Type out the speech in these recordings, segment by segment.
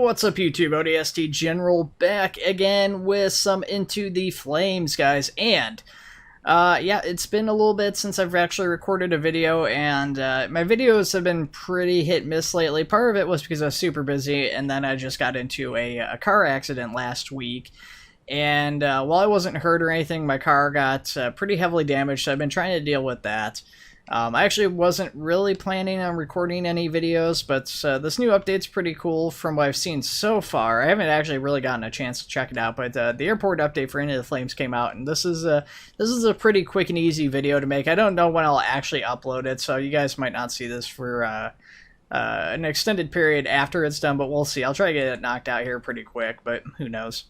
What's up, YouTube? ODST General back again with some Into the Flames, guys. And yeah, it's been a little bit since I've actually recorded a video, and my videos have been pretty hit miss lately. Part of it was because I was super busy, and then I just got into a car accident last week. And while I wasn't hurt or anything, my car got pretty heavily damaged, so I've been trying to deal with that. I actually wasn't really planning on recording any videos, but this new update's pretty cool from what I've seen so far. I haven't actually really gotten a chance to check it out, but the airport update for Into the Flames came out, and this is a pretty quick and easy video to make. I don't know when I'll actually upload it, so you guys might not see this for an extended period after it's done, but we'll see. I'll try to get it knocked out here pretty quick, but who knows.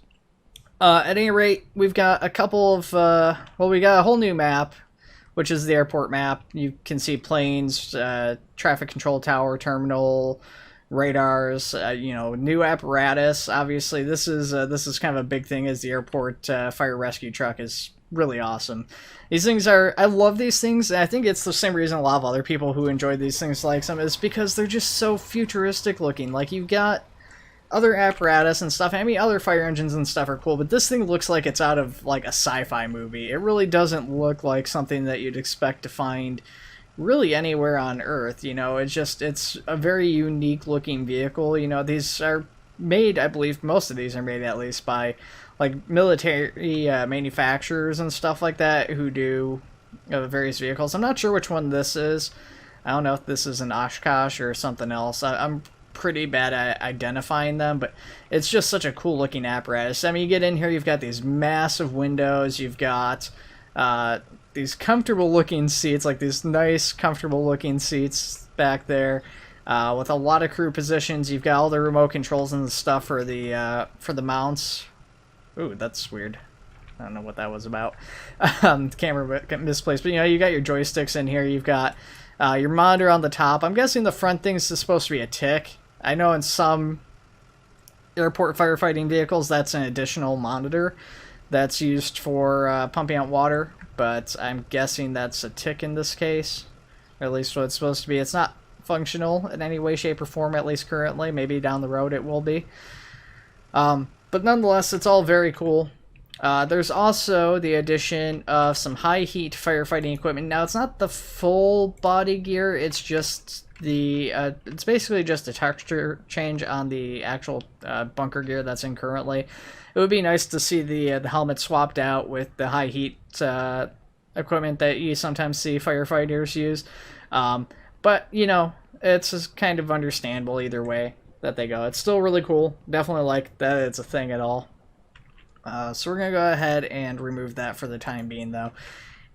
At any rate, we've got a couple of, well, we got a whole new map, which is the airport map. You can see planes, traffic control tower, terminal, radars, you know, new apparatus. Obviously, this is kind of a big thing, as the airport fire rescue truck is really awesome. These things are, I love these things, and I think it's the same reason a lot of other people who enjoy these things like them, is because they're just so futuristic looking. Like, you've got other apparatus and stuff. I mean, other fire engines and stuff are cool, but this thing looks like it's out of like a sci-fi movie. It really doesn't look like something that you'd expect to find really anywhere on Earth. You know, it's a very unique looking vehicle. You know, these are made, I believe most of these are made at least by like military manufacturers and stuff like that who do various vehicles. I'm not sure which one this is. I don't know if this is an Oshkosh or something else. I'm pretty bad at identifying them, but it's just such a cool looking apparatus. I mean, you get in here, you've got these massive windows, you've got these comfortable looking seats, like these nice comfortable looking seats back there, with a lot of crew positions. You've got all the remote controls and the stuff for the mounts. Ooh, that's weird. I don't know what that was about. The camera got misplaced, but you know, you got your joysticks in here. You've got your monitor on the top. I'm guessing the front thing's supposed to be a tick. I know in some airport firefighting vehicles that's an additional monitor that's used for pumping out water, but I'm guessing that's a tick in this case, or at least what it's supposed to be. It's not functional in any way, shape, or form, at least currently. Maybe down the road it will be. But nonetheless, it's all very cool. There's also the addition of some high heat firefighting equipment. Now, it's not the full body gear, it's just the it's basically just a texture change on the actual bunker gear that's in currently. It would be nice to see the helmet swapped out with the high heat equipment that you sometimes see firefighters use. But you know, it's just kind of understandable either way that they go. It's still really cool. Definitely like that it's a thing at all. So we're going to go ahead and remove that for the time being, though.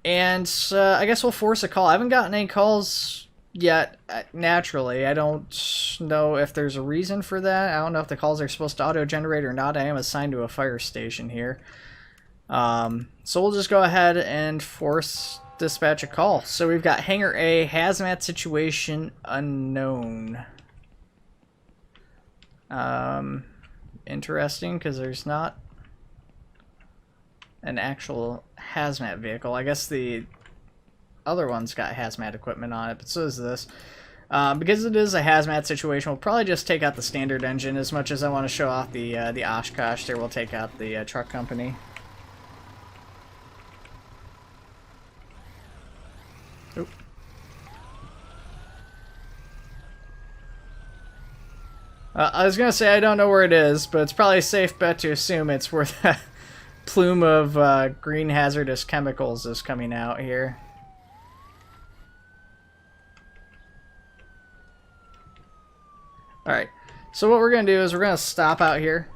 And I guess we'll force a call. I haven't gotten any calls yet, naturally. I don't know if there's a reason for that. I don't know if the calls are supposed to auto-generate or not. I am assigned to a fire station here. So we'll just go ahead and force dispatch a call. So we've got Hangar A, hazmat situation unknown. Interesting, because there's not an actual hazmat vehicle. I guess the other one's got hazmat equipment on it, but so is this. Because it is a hazmat situation, we'll probably just take out the standard engine. As much as I want to show off the Oshkosh there, we'll take out the truck company. Oop. I was gonna say I don't know where it is, but it's probably a safe bet to assume it's where that plume of green hazardous chemicals is coming out here. Alright, so what we're going to do is we're going to stop out here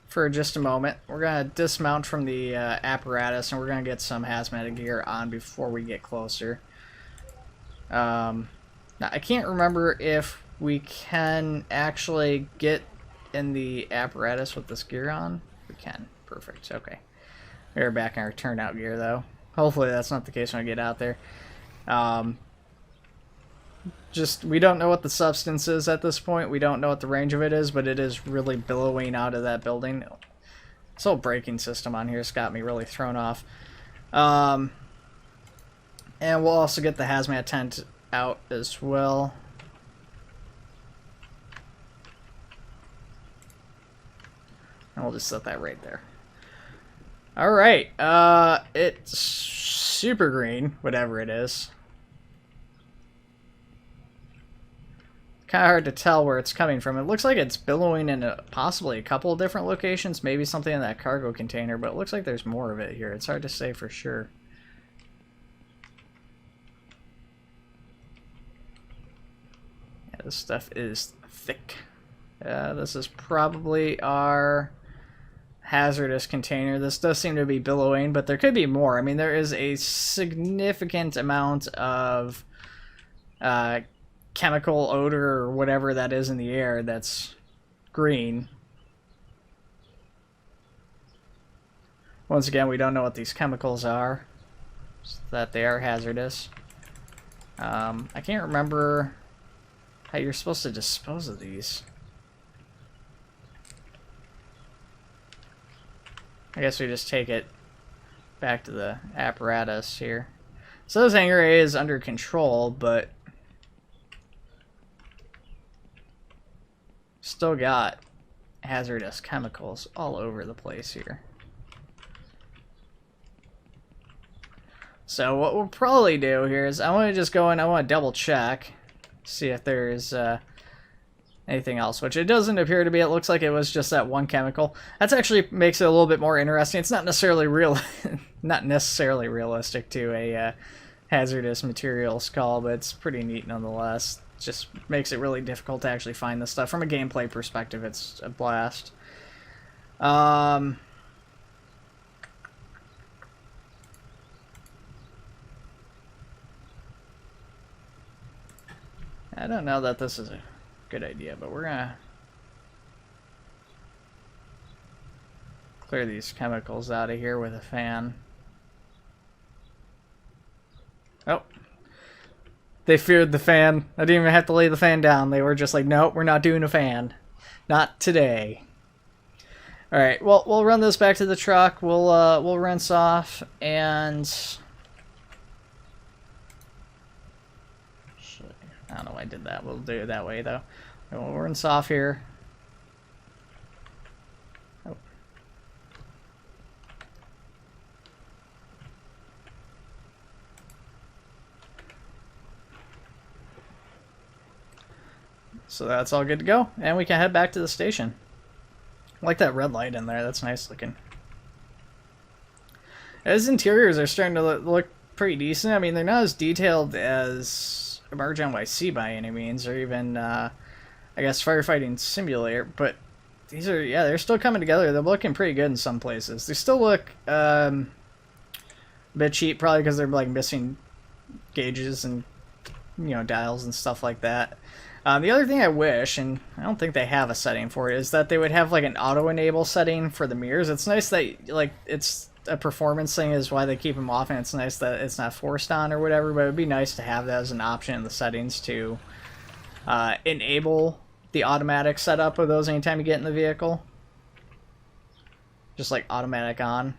for just a moment. We're going to dismount from the apparatus, and we're going to get some hazmat gear on before we get closer. Now, I can't remember if we can actually get in the apparatus with this gear on. We can. Perfect. Okay. We're back in our turnout gear, though. Hopefully that's not the case when I get out there. Just, we don't know what the substance is at this point. We don't know what the range of it is, but it is really billowing out of that building. This whole braking system on here has got me really thrown off. And we'll also get the hazmat tent out as well. We'll just set that right there. Alright, it's super green, whatever it is. Kind of hard to tell where it's coming from. It looks like it's billowing in possibly a couple of different locations, maybe something in that cargo container, but it looks like there's more of it here. It's hard to say for sure. Yeah, this stuff is thick. This is probably our hazardous container. This does seem to be billowing, but there could be more. I mean, there is a significant amount of chemical odor or whatever that is in the air that's green. Once again, we don't know what these chemicals are, so that they are hazardous. I can't remember how you're supposed to dispose of these. I guess we just take it back to the apparatus here. So this hangar A is under control, but still got hazardous chemicals all over the place here. So what we'll probably do here is I want to just go in, I want to double check, see if there's anything else, which it doesn't appear to be. It looks like it was just that one chemical. That actually makes it a little bit more interesting. It's not necessarily realistic to a hazardous materials call, but it's pretty neat nonetheless. Just makes it really difficult to actually find this stuff. From a gameplay perspective, it's a blast. I don't know that this is a good idea, but we're gonna clear these chemicals out of here with a fan. Oh, they feared the fan. I didn't even have to lay the fan down. They were just like, nope, we're not doing a fan, not today. All right, well, we'll run this back to the truck. We'll rinse off, and I don't know why I did that. We'll do it that way though. We'll rinse off here. Oh. So that's all good to go, and we can head back to the station. I like that red light in there. That's nice looking. His interiors are starting to look pretty decent. I mean, they're not as detailed as Emerge NYC by any means, or even I guess Firefighting Simulator, but these are, yeah, they're still coming together. They're looking pretty good in some places. They still look a bit cheap, probably because they're like missing gauges and, you know, dials and stuff like that. The other thing I wish, and I don't think they have a setting for it, is that they would have like an auto enable setting for the mirrors. It's nice that like it's a performance thing is why they keep them off, and it's nice that it's not forced on or whatever, but it'd be nice to have that as an option in the settings to enable the automatic setup of those anytime you get in the vehicle. Just like automatic on.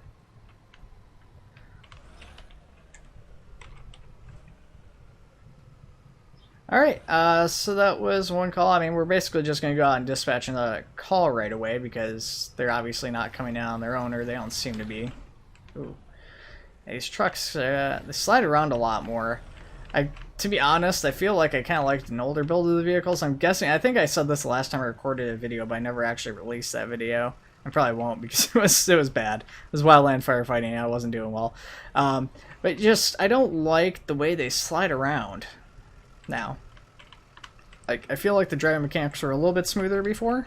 Alright, so that was one call. I mean, we're basically just going to go out and dispatch another call right away because they're obviously not coming in on their own, or they don't seem to be. Ooh. These trucks, they slide around a lot more. To be honest, I feel like I kind of liked an older build of the vehicles. I'm guessing, I think I said this the last time I recorded a video, but I never actually released that video. I probably won't because it was bad. It was wildland firefighting and I wasn't doing well. But just, I don't like the way they slide around now. I feel like the driving mechanics were a little bit smoother before.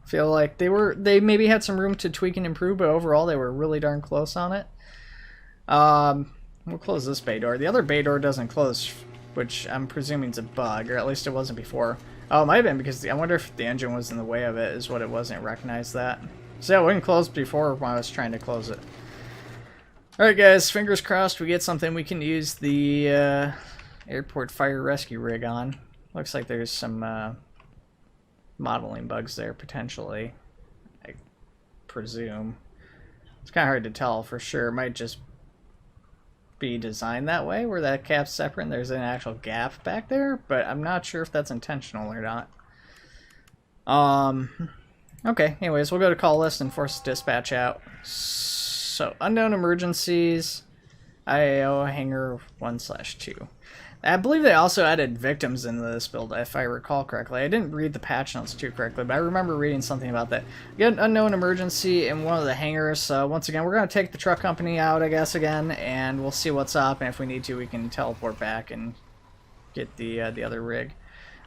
I feel like they maybe had some room to tweak and improve, but overall they were really darn close on it. We'll close this bay door. The other bay door doesn't close, which I'm presuming is a bug, or at least it wasn't before. Oh, it might have been because I wonder if the engine was in the way of it, is what it was, and it recognized that. So yeah, it wouldn't close before when I was trying to close it. Alright guys, fingers crossed we get something we can use the airport fire rescue rig on. Looks like there's some modeling bugs there, potentially. I presume. It's kind of hard to tell for sure. It might just be designed that way, where that cap's separate and there's an actual gap back there, but I'm not sure if that's intentional or not. Okay, anyways, we'll go to call list and force dispatch out. So, unknown emergencies, IAO Hangar 1/2. I believe they also added victims into this build, if I recall correctly. I didn't read the patch notes too correctly, but I remember reading something about that. We got an unknown emergency in one of the hangars, so once again, we're going to take the truck company out, I guess, again, and we'll see what's up, and if we need to, we can teleport back and get the other rig.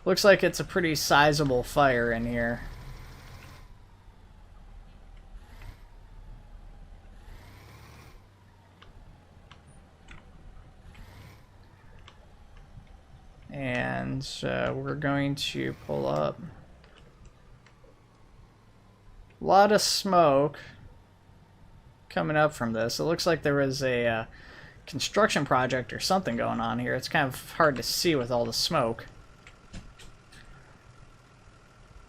Looks like it's a pretty sizable fire in here. And we're going to pull up. A lot of smoke coming up from this. It looks like there was a construction project or something going on here. It's kind of hard to see with all the smoke.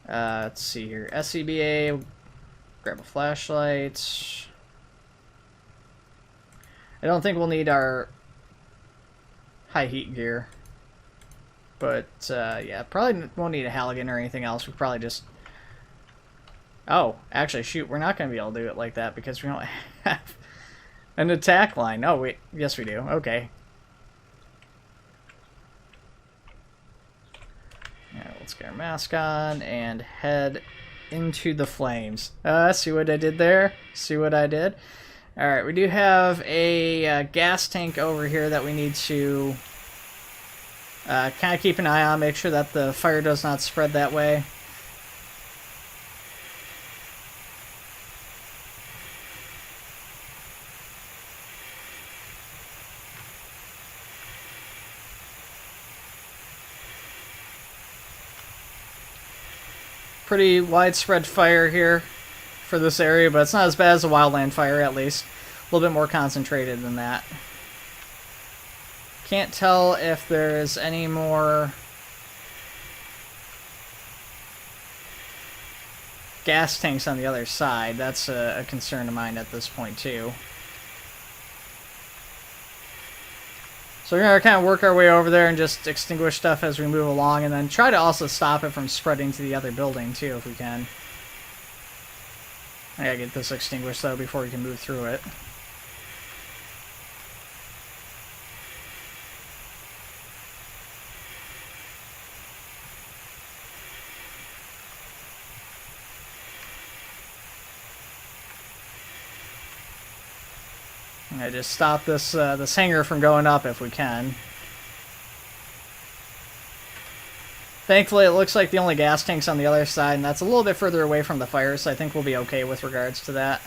Let's see here. SCBA, grab a flashlight. I don't think we'll need our high heat gear. But, yeah, probably won't need a Halligan or anything else. We'll probably just... Oh, actually, shoot, we're not going to be able to do it like that because we don't have an attack line. Oh, wait, yes we do. Okay. Alright, let's get our mask on and head into the flames. See what I did there? See what I did? Alright, we do have a gas tank over here that we need to... kind of keep an eye on, make sure that the fire does not spread that way. Pretty widespread fire here for this area, but it's not as bad as a wildland fire, at least. A little bit more concentrated than that. Can't tell if there's any more gas tanks on the other side. That's a concern of mine at this point too. So we're going to kind of work our way over there and just extinguish stuff as we move along, and then try to also stop it from spreading to the other building too if we can. I gotta get this extinguished though before we can move through it. I just stop this this hangar from going up if we can. Thankfully, it looks like the only gas tank's on the other side, and that's a little bit further away from the fire, so I think we'll be okay with regards to that.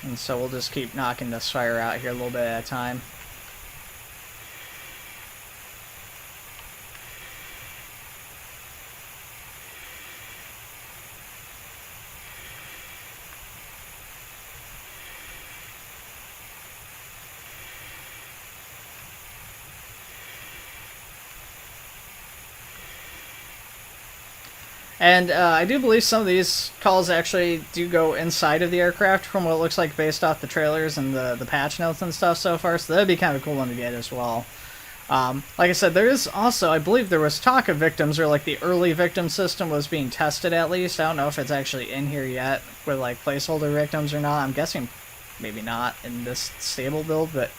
And so we'll just keep knocking this fire out here a little bit at a time. And I do believe some of these calls actually do go inside of the aircraft from what it looks like based off the trailers and the patch notes and stuff so far, so that'd be kind of a cool one to get as well. Like I said, there is also, I believe there was talk of victims, or like the early victim system was being tested at least. I don't know if it's actually in here yet with like placeholder victims or not. I'm guessing maybe not in this stable build, but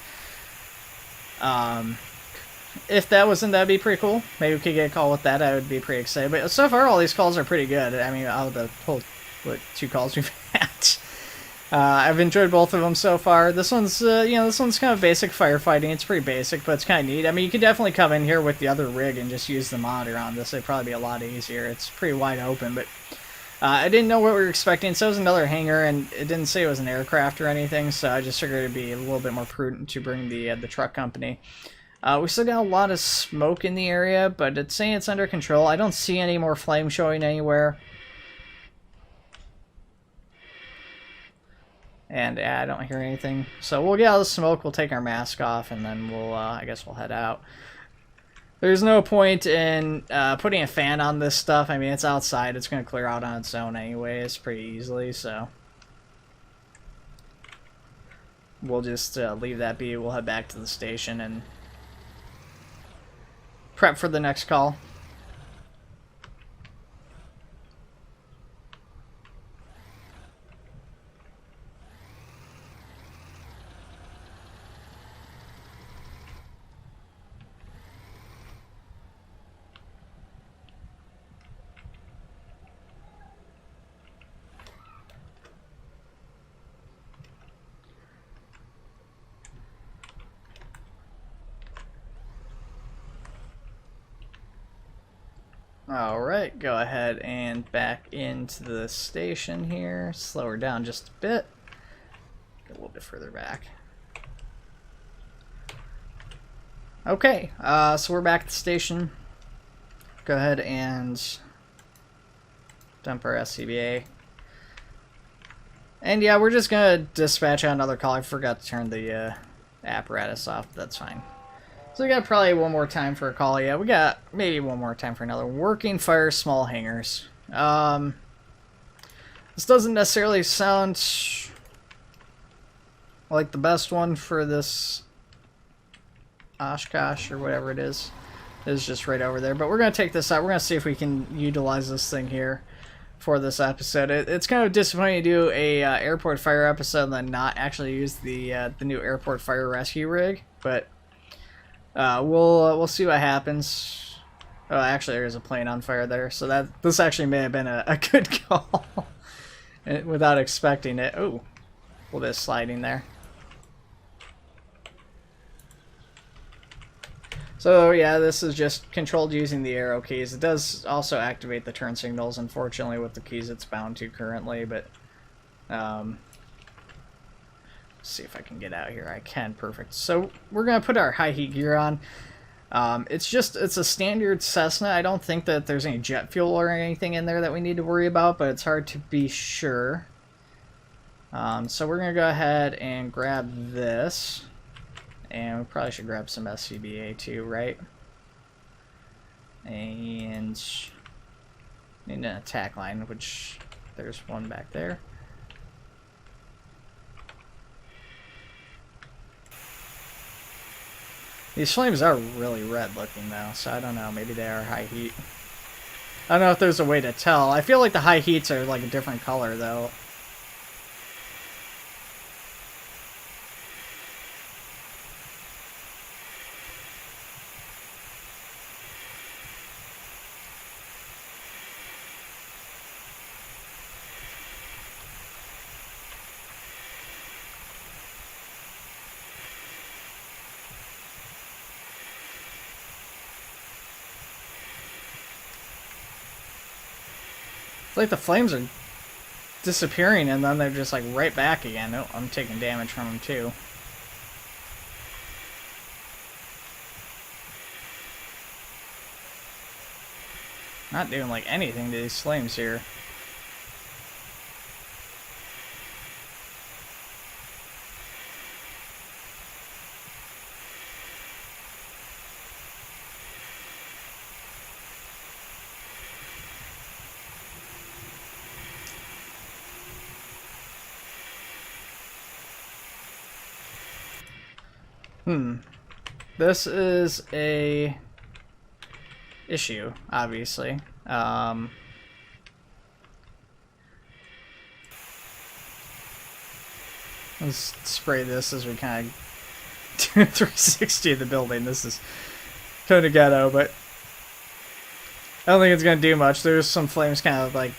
if that wasn't, that'd be pretty cool. Maybe we could get a call with that. I would be pretty excited. But so far, all these calls are pretty good. I mean, out of the whole, what, 2 calls we've had, I've enjoyed both of them so far. This one's, you know, this one's kind of basic firefighting. It's pretty basic, but it's kind of neat. I mean, you could definitely come in here with the other rig and just use the monitor on this. It'd probably be a lot easier. It's pretty wide open, but I didn't know what we were expecting. So it was another hangar, and it didn't say it was an aircraft or anything. So I just figured it'd be a little bit more prudent to bring the truck company. We still got a lot of smoke in the area, but it's saying it's under control. I don't see any more flame showing anywhere. And I don't hear anything. So we'll get out of the smoke, we'll take our mask off, and then we'll, I guess we'll head out. There's no point in putting a fan on this stuff. I mean, it's outside. It's going to clear out on its own anyways pretty easily, so... we'll just leave that be. We'll head back to the station and prep for the next call. Alright, go ahead and back into the station here. Slow her down just a bit. Get a little bit further back. Okay, so we're back at the station. Go ahead and dump our SCBA. And yeah, we're just going to dispatch out another call. I forgot to turn the apparatus off, but that's fine. So we got probably one more time for a call. Yeah, we got maybe one more time for another. Working fire small hangars. This doesn't necessarily sound like the best one for this Oshkosh or whatever it is. It's just right over there. But we're going to take this out. We're going to see if we can utilize this thing here for this episode. It's kind of disappointing to do a airport fire episode and then not actually use the new airport fire rescue rig. But we'll see what happens. Oh, actually, there's a plane on fire there, so this actually may have been a good call without expecting it. Oh, a little bit of sliding there. So yeah, this is just controlled using the arrow keys. It does also activate the turn signals, unfortunately, with the keys it's bound to currently, but let's see if I can get out here. I can. Perfect. So we're going to put our high heat gear on. It's a standard Cessna. I don't think that there's any jet fuel or anything in there that we need to worry about, but it's hard to be sure. So we're going to go ahead and grab this. And we probably should grab some SCBA too, right? And need an attack line, which there's one back there. These flames are really red looking though, so I don't know, maybe they are high heat. I don't know if there's a way to tell. I feel like the high heats are like a different color though. It's like the flames are disappearing and then they're just like right back again. Oh, I'm taking damage from them too. Not doing like anything to these flames here. This is a issue, obviously. Let's spray this as we kind of do 360 of the building. This is kind of ghetto, but I don't think it's going to do much. There's some flames kind of like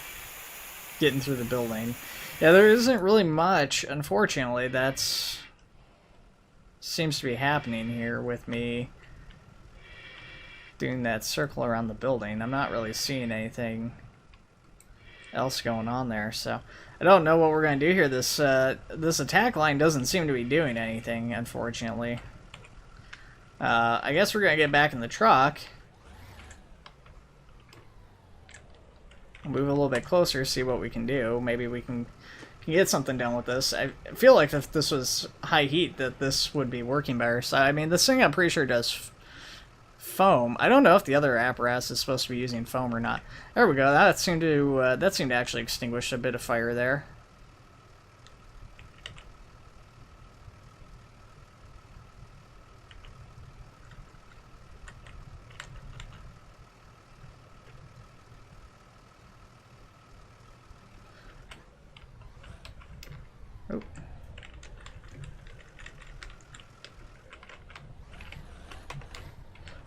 getting through the building. Yeah, there isn't really much, unfortunately. That's seems to be happening here with me doing that circle around the building. I'm not really seeing anything else going on there, so I don't know what we're going to do here. This attack line doesn't seem to be doing anything, unfortunately. I guess we're going to get back in the truck. Move a little bit closer, see what we can do. Maybe we can get something done with this. I feel like if this was high heat that this would be working better. So I mean, this thing I'm pretty sure does foam. I don't know if the other apparatus is supposed to be using foam or not. There we go. That seemed to actually extinguish a bit of fire there.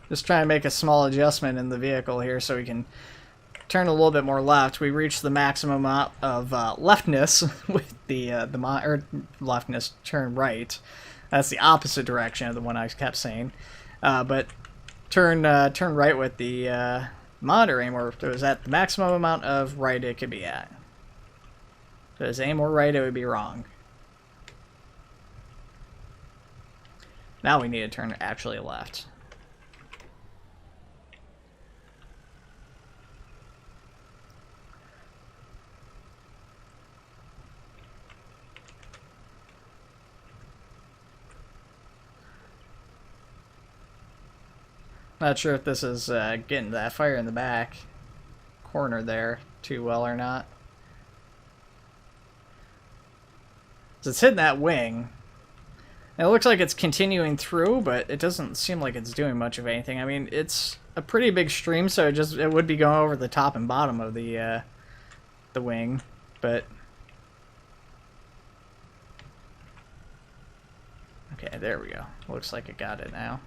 Just trying to make a small adjustment in the vehicle here so we can turn a little bit more left. We reached the maximum amount of leftness with the or leftness, turn right. That's the opposite direction of the one I kept saying. But turn right with the monitor aim, or if it was at the maximum amount of right it could be at. If it was aim or right, it would be wrong. Now we need to turn actually left. Not sure if this is getting that fire in the back corner there too well or not. So it's hitting that wing. And it looks like it's continuing through, but it doesn't seem like it's doing much of anything. I mean, it's a pretty big stream, so it would be going over the top and bottom of the wing, but okay, there we go. Looks like it got it now.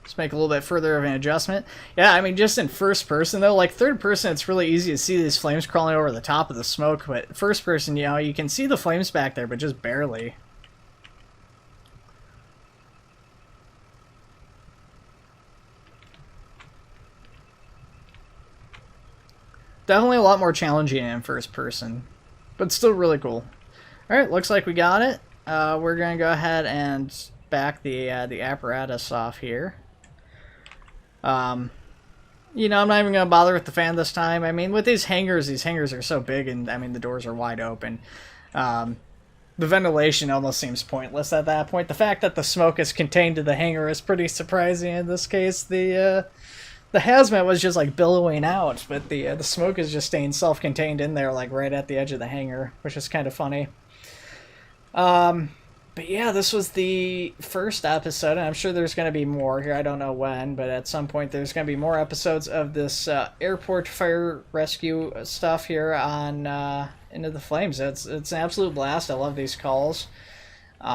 Let's make a little bit further of an adjustment. Yeah, I mean, just in first person, though, like third person, it's really easy to see these flames crawling over the top of the smoke, but first person, you know, you can see the flames back there, but just barely. Definitely a lot more challenging in first person, but still really cool. Alright, looks like we got it. We're going to go ahead and back the apparatus off here. You know, I'm not even going to bother with the fan this time. I mean, with these hangars are so big, and I mean, the doors are wide open. The ventilation almost seems pointless at that point. The fact that the smoke is contained to the hangar is pretty surprising in this case. The hazmat was just like billowing out, but the smoke is just staying self-contained in there, like right at the edge of the hangar, which is kind of funny. But yeah, this was the first episode, and I'm sure there's going to be more here. I don't know when, but at some point there's going to be more episodes of this airport fire rescue stuff here on Into the Flames. It's an absolute blast. I love these calls. You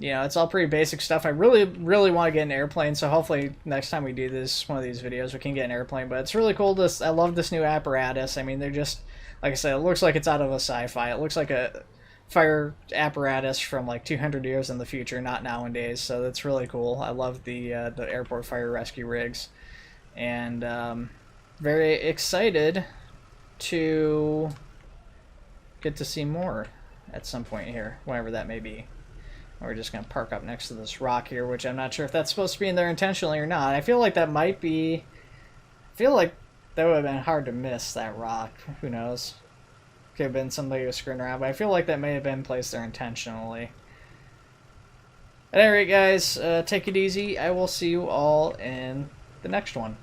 know, it's all pretty basic stuff. I really want to get an airplane, so hopefully next time we do this, one of these videos, we can get an airplane. But it's really cool. I love this new apparatus. I mean, they're just, like I said, it looks like it's out of a sci-fi. It looks like a fire apparatus from like 200 years in the future, not nowadays. So that's really cool. I love the airport fire rescue rigs, and very excited to get to see more at some point here, whenever that may be. We're just gonna park up next to this rock here, which I'm not sure if that's supposed to be in there intentionally or not. I feel like that might be. I feel like that would have been hard to miss, that rock. Who knows? Could have been somebody who was screwing around, but I feel like that may have been placed there intentionally. At any rate, guys, take it easy. I will see you all in the next one.